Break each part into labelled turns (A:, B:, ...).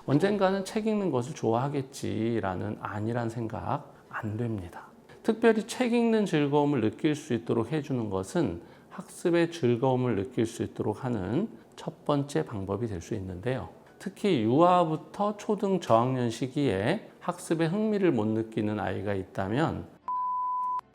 A: 언젠가는 책 읽는 것을 좋아하겠지라는 안일한 생각 안 됩니다. 특별히 책 읽는 즐거움을 느낄 수 있도록 해주는 것은 학습의 즐거움을 느낄 수 있도록 하는 첫 번째 방법이 될 수 있는데요. 특히 유아부터 초등 저학년 시기에 학습에 흥미를 못 느끼는 아이가 있다면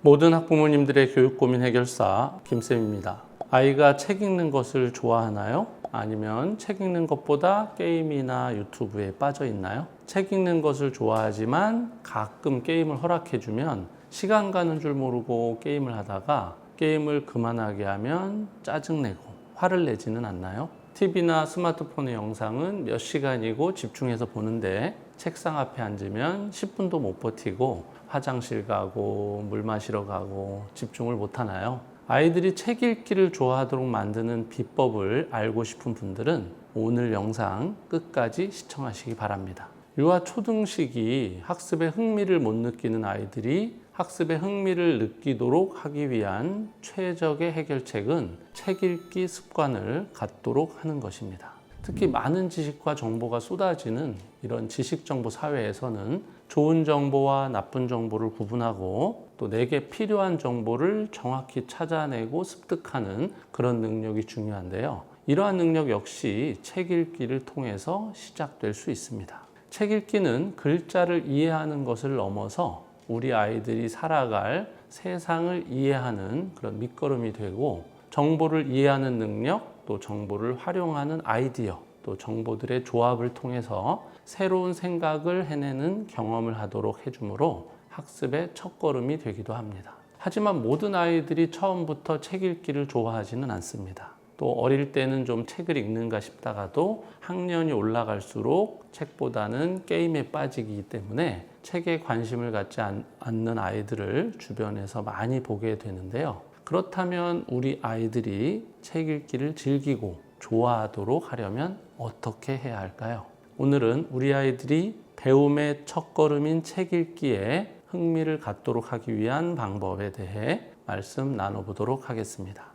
A: 모든 학부모님들의 교육 고민 해결사 김쌤입니다. 아이가 책 읽는 것을 좋아하나요? 아니면 책 읽는 것보다 게임이나 유튜브에 빠져 있나요? 책 읽는 것을 좋아하지만 가끔 게임을 허락해주면 시간 가는 줄 모르고 게임을 하다가 게임을 그만하게 하면 짜증내고 화를 내지는 않나요? TV나 스마트폰의 영상은 몇 시간이고 집중해서 보는데 책상 앞에 앉으면 10분도 못 버티고 화장실 가고 물 마시러 가고 집중을 못 하나요? 아이들이 책 읽기를 좋아하도록 만드는 비법을 알고 싶은 분들은 오늘 영상 끝까지 시청하시기 바랍니다. 유아 초등 시기 학습에 흥미를 못 느끼는 아이들이 학습에 흥미를 느끼도록 하기 위한 최적의 해결책은 책 읽기 습관을 갖도록 하는 것입니다. 특히 많은 지식과 정보가 쏟아지는 이런 지식정보 사회에서는 좋은 정보와 나쁜 정보를 구분하고 또 내게 필요한 정보를 정확히 찾아내고 습득하는 그런 능력이 중요한데요. 이러한 능력 역시 책 읽기를 통해서 시작될 수 있습니다. 책 읽기는 글자를 이해하는 것을 넘어서 우리 아이들이 살아갈 세상을 이해하는 그런 밑거름이 되고 정보를 이해하는 능력, 또 정보를 활용하는 아이디어, 또 정보들의 조합을 통해서 새로운 생각을 해내는 경험을 하도록 해주므로 학습의 첫걸음이 되기도 합니다. 하지만 모든 아이들이 처음부터 책 읽기를 좋아하지는 않습니다. 또 어릴 때는 좀 책을 읽는가 싶다가도 학년이 올라갈수록 책보다는 게임에 빠지기 때문에 책에 관심을 갖지 않는 아이들을 주변에서 많이 보게 되는데요. 그렇다면 우리 아이들이 책 읽기를 즐기고 좋아하도록 하려면 어떻게 해야 할까요? 오늘은 우리 아이들이 배움의 첫걸음인 책 읽기에 흥미를 갖도록 하기 위한 방법에 대해 말씀 나눠보도록 하겠습니다.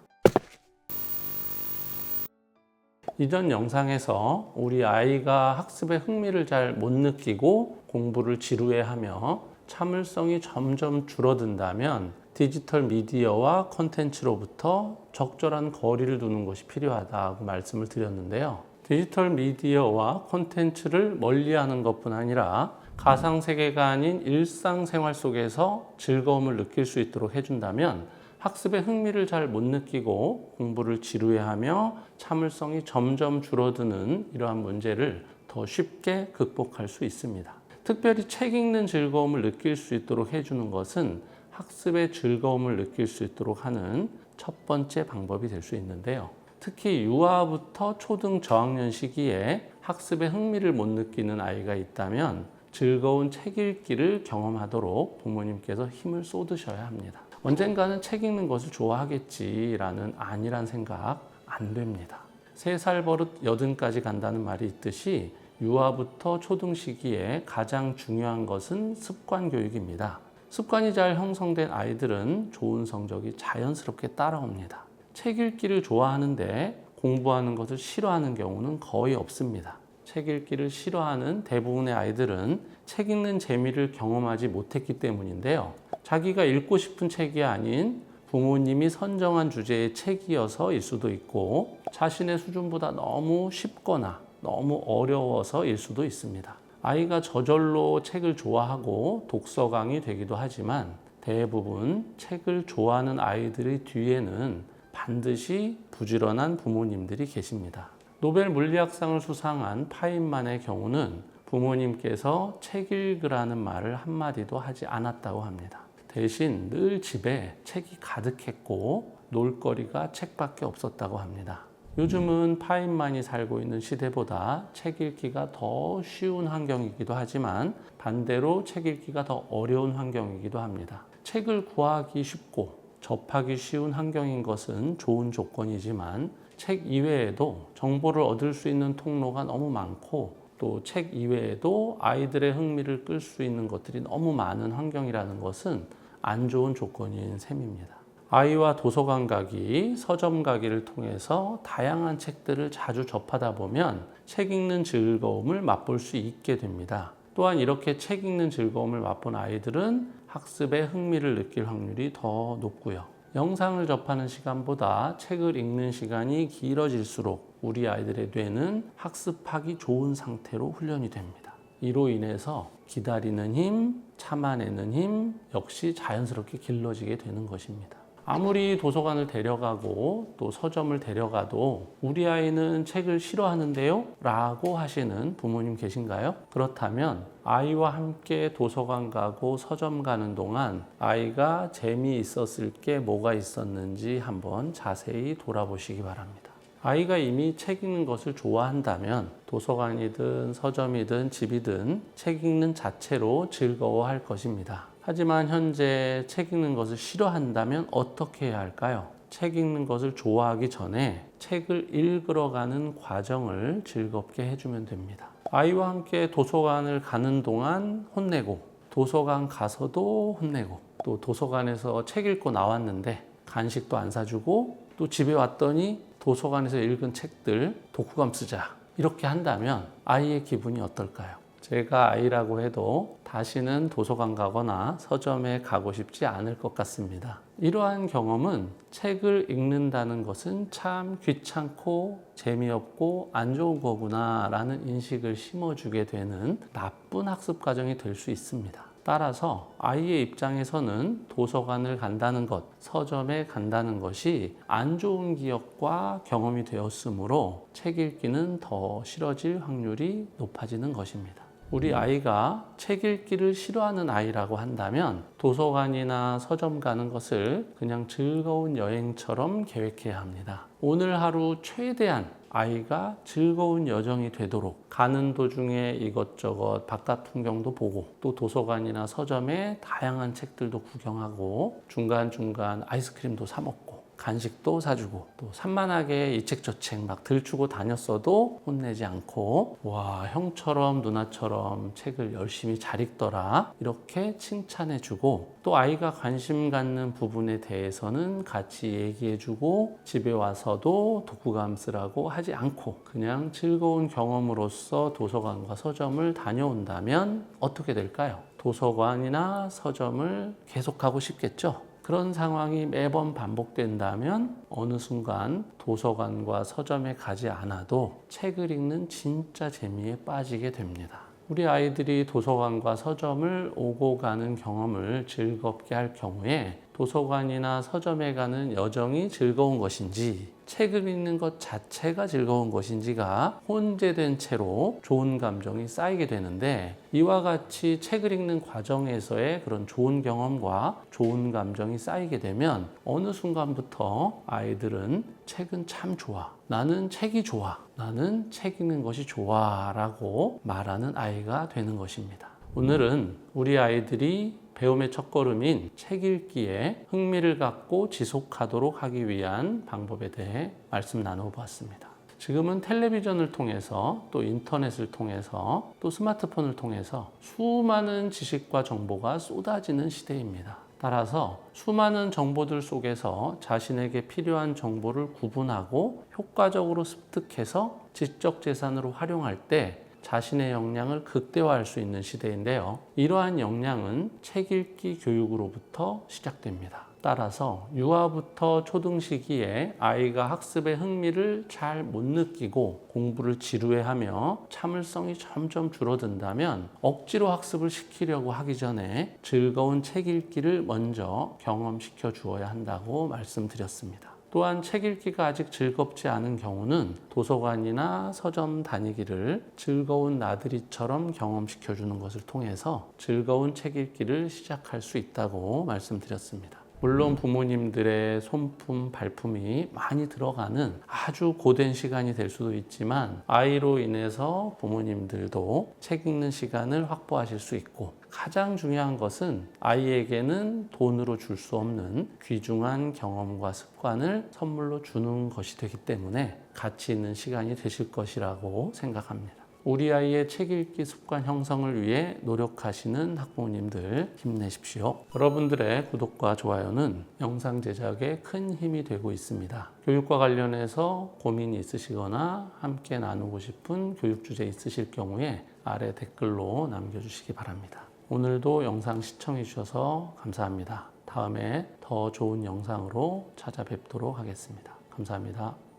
A: 이전 영상에서 우리 아이가 학습에 흥미를 잘 못 느끼고 공부를 지루해하며 참을성이 점점 줄어든다면 디지털 미디어와 콘텐츠로부터 적절한 거리를 두는 것이 필요하다고 말씀을 드렸는데요. 디지털 미디어와 콘텐츠를 멀리하는 것뿐 아니라 가상세계가 아닌 일상생활 속에서 즐거움을 느낄 수 있도록 해준다면 학습에 흥미를 잘 못 느끼고 공부를 지루해하며 참을성이 점점 줄어드는 이러한 문제를 더 쉽게 극복할 수 있습니다. 특별히 책 읽는 즐거움을 느낄 수 있도록 해주는 것은 학습의 즐거움을 느낄 수 있도록 하는 첫 번째 방법이 될 수 있는데요. 특히 유아부터 초등 저학년 시기에 학습에 흥미를 못 느끼는 아이가 있다면 즐거운 책 읽기를 경험하도록 부모님께서 힘을 쏟으셔야 합니다. 언젠가는 책 읽는 것을 좋아하겠지라는 안일한 생각 안 됩니다. 3살 버릇 80까지 간다는 말이 있듯이 유아부터 초등 시기에 가장 중요한 것은 습관 교육입니다. 습관이 잘 형성된 아이들은 좋은 성적이 자연스럽게 따라옵니다. 책 읽기를 좋아하는데 공부하는 것을 싫어하는 경우는 거의 없습니다. 책 읽기를 싫어하는 대부분의 아이들은 책 읽는 재미를 경험하지 못했기 때문인데요. 자기가 읽고 싶은 책이 아닌 부모님이 선정한 주제의 책이어서일 수도 있고 자신의 수준보다 너무 쉽거나 너무 어려워서일 수도 있습니다. 아이가 저절로 책을 좋아하고 독서광이 되기도 하지만 대부분 책을 좋아하는 아이들의 뒤에는 반드시 부지런한 부모님들이 계십니다. 노벨 물리학상을 수상한 파인만의 경우는 부모님께서 책 읽으라는 말을 한마디도 하지 않았다고 합니다. 대신 늘 집에 책이 가득했고 놀거리가 책밖에 없었다고 합니다. 요즘은 파인만이 살고 있는 시대보다 책 읽기가 더 쉬운 환경이기도 하지만 반대로 책 읽기가 더 어려운 환경이기도 합니다. 책을 구하기 쉽고 접하기 쉬운 환경인 것은 좋은 조건이지만 책 이외에도 정보를 얻을 수 있는 통로가 너무 많고 또 책 이외에도 아이들의 흥미를 끌 수 있는 것들이 너무 많은 환경이라는 것은 안 좋은 조건인 셈입니다. 아이와 도서관 가기, 서점 가기를 통해서 다양한 책들을 자주 접하다 보면 책 읽는 즐거움을 맛볼 수 있게 됩니다. 또한 이렇게 책 읽는 즐거움을 맛본 아이들은 학습에 흥미를 느낄 확률이 더 높고요. 영상을 접하는 시간보다 책을 읽는 시간이 길어질수록 우리 아이들의 뇌는 학습하기 좋은 상태로 훈련이 됩니다. 이로 인해서 기다리는 힘, 참아내는 힘 역시 자연스럽게 길러지게 되는 것입니다. 아무리 도서관을 데려가고 또 서점을 데려가도 우리 아이는 책을 싫어하는데요? 라고 하시는 부모님 계신가요? 그렇다면 아이와 함께 도서관 가고 서점 가는 동안 아이가 재미있었을 게 뭐가 있었는지 한번 자세히 돌아보시기 바랍니다. 아이가 이미 책 읽는 것을 좋아한다면 도서관이든 서점이든 집이든 책 읽는 자체로 즐거워할 것입니다. 하지만 현재 책 읽는 것을 싫어한다면 어떻게 해야 할까요? 책 읽는 것을 좋아하기 전에 책을 읽으러 가는 과정을 즐겁게 해주면 됩니다. 아이와 함께 도서관을 가는 동안 혼내고 도서관 가서도 혼내고 또 도서관에서 책 읽고 나왔는데 간식도 안 사주고 또 집에 왔더니 도서관에서 읽은 책들 독후감 쓰자 이렇게 한다면 아이의 기분이 어떨까요? 제가 아이라고 해도 다시는 도서관 가거나 서점에 가고 싶지 않을 것 같습니다. 이러한 경험은 책을 읽는다는 것은 참 귀찮고 재미없고 안 좋은 거구나 라는 인식을 심어주게 되는 나쁜 학습 과정이 될 수 있습니다. 따라서 아이의 입장에서는 도서관을 간다는 것, 서점에 간다는 것이 안 좋은 기억과 경험이 되었으므로 책 읽기는 더 싫어질 확률이 높아지는 것입니다. 우리 아이가 책 읽기를 싫어하는 아이라고 한다면 도서관이나 서점 가는 것을 그냥 즐거운 여행처럼 계획해야 합니다. 오늘 하루 최대한 아이가 즐거운 여정이 되도록 가는 도중에 이것저것 바깥 풍경도 보고 또 도서관이나 서점에 다양한 책들도 구경하고 중간중간 아이스크림도 사 먹고 간식도 사주고 또 산만하게 이 책 저 책 막 들추고 다녔어도 혼내지 않고 와 형처럼 누나처럼 책을 열심히 잘 읽더라 이렇게 칭찬해주고 또 아이가 관심 갖는 부분에 대해서는 같이 얘기해주고 집에 와서도 독후감 쓰라고 하지 않고 그냥 즐거운 경험으로서 도서관과 서점을 다녀온다면 어떻게 될까요? 도서관이나 서점을 계속하고 싶겠죠? 그런 상황이 매번 반복된다면 어느 순간 도서관과 서점에 가지 않아도 책을 읽는 진짜 재미에 빠지게 됩니다. 우리 아이들이 도서관과 서점을 오고 가는 경험을 즐겁게 할 경우에 도서관이나 서점에 가는 여정이 즐거운 것인지 책을 읽는 것 자체가 즐거운 것인지가 혼재된 채로 좋은 감정이 쌓이게 되는데 이와 같이 책을 읽는 과정에서의 그런 좋은 경험과 좋은 감정이 쌓이게 되면 어느 순간부터 아이들은 책은 참 좋아. 나는 책이 좋아. 나는 책 읽는 것이 좋아. 라고 말하는 아이가 되는 것입니다. 오늘은 우리 아이들이 배움의 첫걸음인 책 읽기에 흥미를 갖고 지속하도록 하기 위한 방법에 대해 말씀 나눠보았습니다. 지금은 텔레비전을 통해서 또 인터넷을 통해서 또 스마트폰을 통해서 수많은 지식과 정보가 쏟아지는 시대입니다. 따라서 수많은 정보들 속에서 자신에게 필요한 정보를 구분하고 효과적으로 습득해서 지적 재산으로 활용할 때 자신의 역량을 극대화할 수 있는 시대인데요. 이러한 역량은 책 읽기 교육으로부터 시작됩니다. 따라서 유아부터 초등 시기에 아이가 학습의 흥미를 잘 못 느끼고 공부를 지루해하며 참을성이 점점 줄어든다면 억지로 학습을 시키려고 하기 전에 즐거운 책 읽기를 먼저 경험시켜 주어야 한다고 말씀드렸습니다. 또한 책 읽기가 아직 즐겁지 않은 경우는 도서관이나 서점 다니기를 즐거운 나들이처럼 경험시켜 주는 것을 통해서 즐거운 책 읽기를 시작할 수 있다고 말씀드렸습니다. 물론 부모님들의 손품, 발품이 많이 들어가는 아주 고된 시간이 될 수도 있지만 아이로 인해서 부모님들도 책 읽는 시간을 확보하실 수 있고 가장 중요한 것은 아이에게는 돈으로 줄 수 없는 귀중한 경험과 습관을 선물로 주는 것이 되기 때문에 가치 있는 시간이 되실 것이라고 생각합니다. 우리 아이의 책 읽기 습관 형성을 위해 노력하시는 학부모님들 힘내십시오. 여러분들의 구독과 좋아요는 영상 제작에 큰 힘이 되고 있습니다. 교육과 관련해서 고민이 있으시거나 함께 나누고 싶은 교육 주제 있으실 경우에 아래 댓글로 남겨주시기 바랍니다. 오늘도 영상 시청해 주셔서 감사합니다. 다음에 더 좋은 영상으로 찾아뵙도록 하겠습니다. 감사합니다.